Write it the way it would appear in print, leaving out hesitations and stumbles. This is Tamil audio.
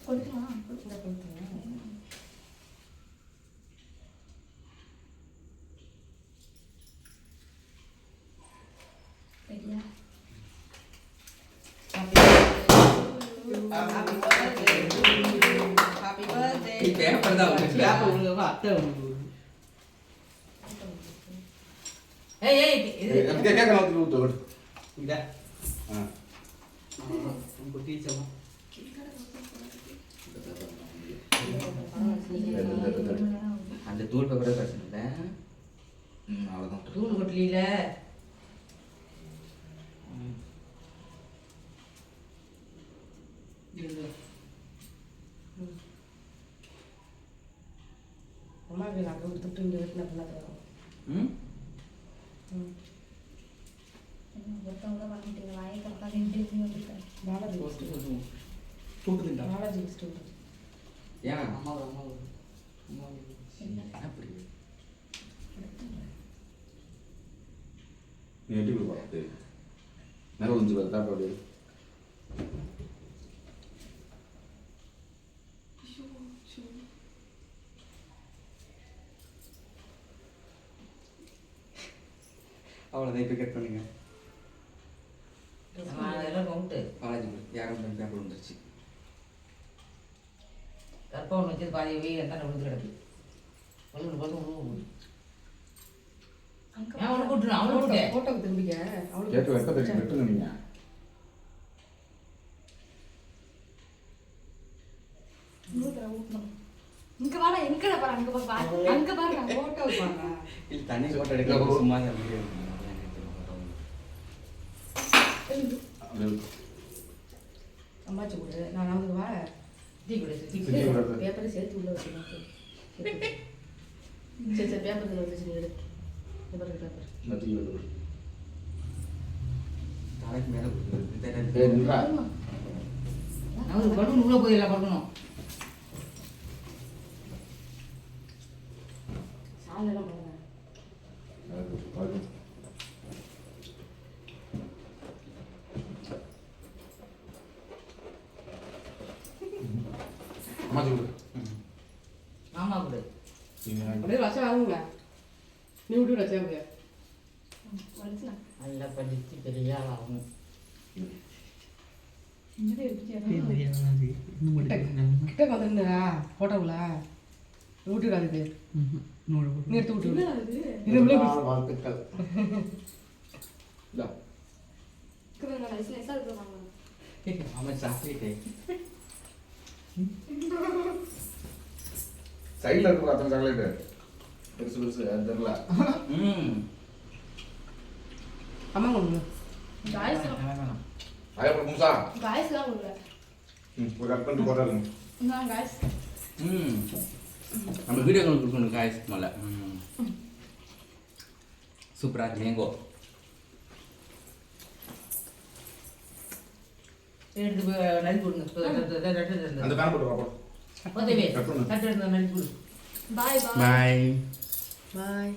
கொடுக்கலாம் கொடுத்துங்க சரியா Happy birthday. Ini paper tau. Siapa ulang waktu? Dia kan kalau dilutur. Tidak. Ah. Putih sama. அந்த தூள் பேப்பரை பிரச்சனை அவ்வளோதான் தூள் கொட்டலில அம்மாவுக்கு நான் ஒரு துட்டு இங்கே வீட்டில் பண்ண ஒருத்தவங்க பண்ணிட்டீங்க வாயை கரெக்டாக ரெண்டு வந்துட்டேன் பாலாஜி தூக்குதுண்டா பாலாஜி ஸ்டூடெண்ட் ஏன் அம்மாவும் என்ன புரியுது நீ எட்டி போய் பார்த்து நேரம் கொஞ்சம் பார்த்தா அப்படி அவ்வளோதான் இப்போ கட் பண்ணுங்க அதெல்லாம் கவுண்ட்டு காலேஜ் யாரும் பேப்பர் வந்துருச்சு கற்பவன் வச்சது பாதி வெயில் என்ன விழுந்து கிடக்கு ஒன்று பார்த்து உழுவு ஏன் அவனை கூட்டுரு அவனை கூட்டு ஃபோட்டோக்கு திரும்பிக்க அவனுக்கு கேட்டு வெட்ட தெரியும் வெட்டுங்க நீங்கள் இங்க வாடா எங்கடா பாரு அங்க பாரு அங்க பாரு ஃபோட்டோ வைப்பாங்க இல்லை தனி ஃபோட்டோ எடுக்க சும்மா வீடியோ அம்மாச்சி கொடு நான் நமக்கு வா டீ கொடு டீ டீ கொடு. பேப்பரை சேர்த்து உள்ள வச்சுருக்கேன் சரி சரி பேப்பர் வச்சு எடு பேப்பர் பேப்பர் நட்டி வெட்டு தலைக்கு மேலே ஏய் நின்றா நமக்கு பலூன் உள்ளே போயிடலாம் பலூனும் சாலெல்லாம் போடுங்க அம்மா சொல்லு மாமா கொடு நீங்கள் அப்படியே வச்சா ஆகுங்களா நீ விட்டு வச்சா அப்படியே வலிச்சலாம் நல்லா படித்து பெரிய ஆள் ஆகும் இங்கே எடுத்துட்டியா கிட்ட வந்துருந்தா போட்டோங்களா விட்டுடாது இது நீ எடுத்து விட்டு இது உள்ளே வாழ்த்துக்கள் இதா நைஸ் நைஸாக இருக்கிறாங்க ஆமாம் சாப்பிட்டே சைடில் இருக்கிற அத்தனை சாக்லேட்டு பெருசு பெருசு அது தெரியல அம்மா கொண்டு காய்ஸ் அப்புறம் முசா காய்ஸ்லாம் உள்ள ஒரு கட் பண்ணிட்டு போட்டாருங்க நான் காய்ஸ் நம்ம வீடியோ கால் கொடுக்கணும் காய்ஸ் மேலே சூப்பராக இருக்கு மேங்கோ எடுத்து போய் நறுக்கி கொடுங்க அந்த பேன் போட்டு வா பதவி கட் பண்ணு. கட்டு எடுத்து நறுக்கி கொடு பாய் பாய் பாய் பாய்